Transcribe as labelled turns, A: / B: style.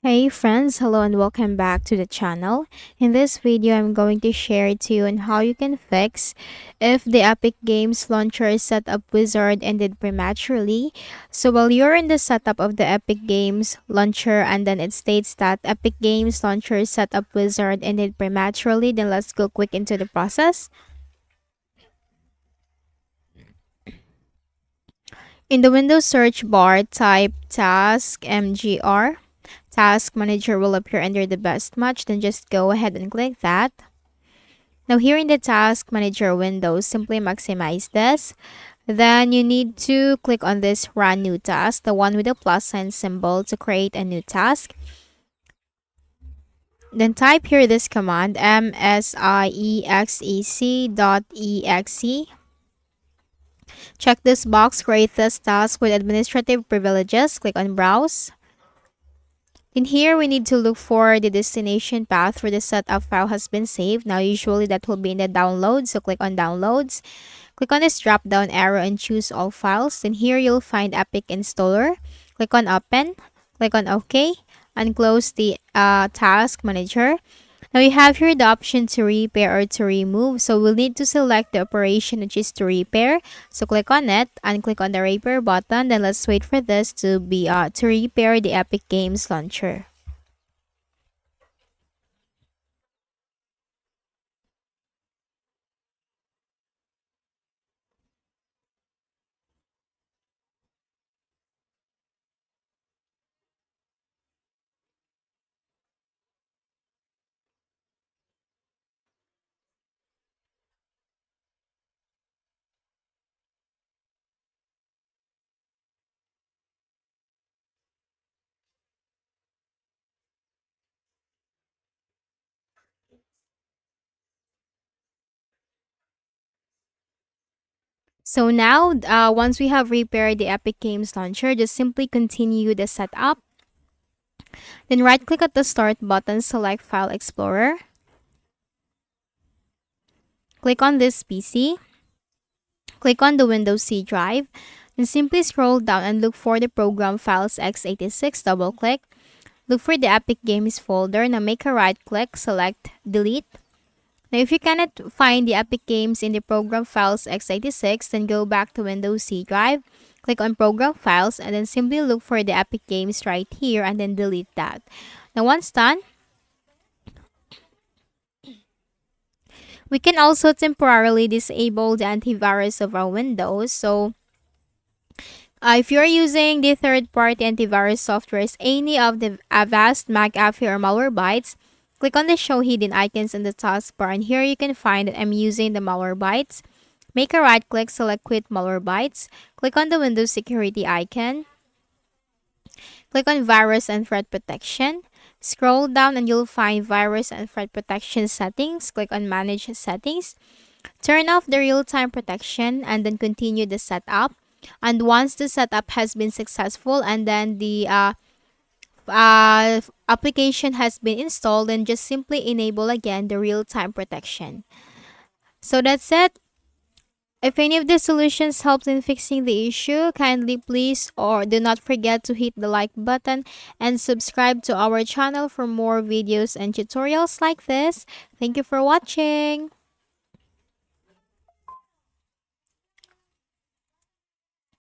A: Hey friends, hello and welcome back to the channel. In this video, I'm going to share to you on how you can fix if the Epic Games Launcher setup wizard ended prematurely. So while you're in the setup of the Epic Games Launcher and then it states that Epic Games Launcher setup wizard ended prematurely, then let's go quick into the process. In the Windows search bar, type task mgr. Task Manager will appear under the best match, then just go ahead and click that. Now here in the Task Manager window, simply maximize this. Then you need to click on this Run New Task, the one with the plus sign symbol to create a new task. Then type here this command msiexec.exe. Check this box, create this task with administrative privileges. Click on Browse. In here, we need to look for the destination path where the setup file has been saved. Now, usually that will be in the download. So click on downloads. Click on this drop down arrow and choose all files. Then here you'll find Epic Installer. Click on open. Click on OK. And close the task manager. Now you have here the option to repair or to remove. So we'll need to select the operation which is to repair. So click on it and click on the repair button. Then let's wait for this to be to repair the Epic Games Launcher. So now, once we have repaired the Epic Games Launcher, just simply continue the setup. Then right-click at the Start button, select File Explorer. Click on this PC. Click on the Windows C drive. Then simply scroll down and look for the program files x86. Double-click. Look for the Epic Games folder. Now make a right-click, select Delete. Now, if you cannot find the Epic Games in the Program Files x86, then go back to Windows C drive, click on Program Files, and then simply look for the Epic Games right here and then delete that. Now, once done, we can also temporarily disable the antivirus of our Windows. So, if you're using the third-party antivirus softwares, any of the Avast, McAfee, or Malwarebytes, click on the Show Hidden Icons in the taskbar, and here you can find that I'm using the Malwarebytes. Make a right-click, select Quit Malwarebytes. Click on the Windows Security icon. Click on Virus and Threat Protection. Scroll down and you'll find Virus and Threat Protection Settings. Click on Manage Settings. Turn off the real-time protection and then continue the setup. And once the setup has been successful and then the application has been installed, then just simply enable again the real-time protection. So that's it. If any of the solutions helped in fixing the issue, kindly please or do not forget to hit the like button and subscribe to our channel for more videos and tutorials like this. Thank you for watching.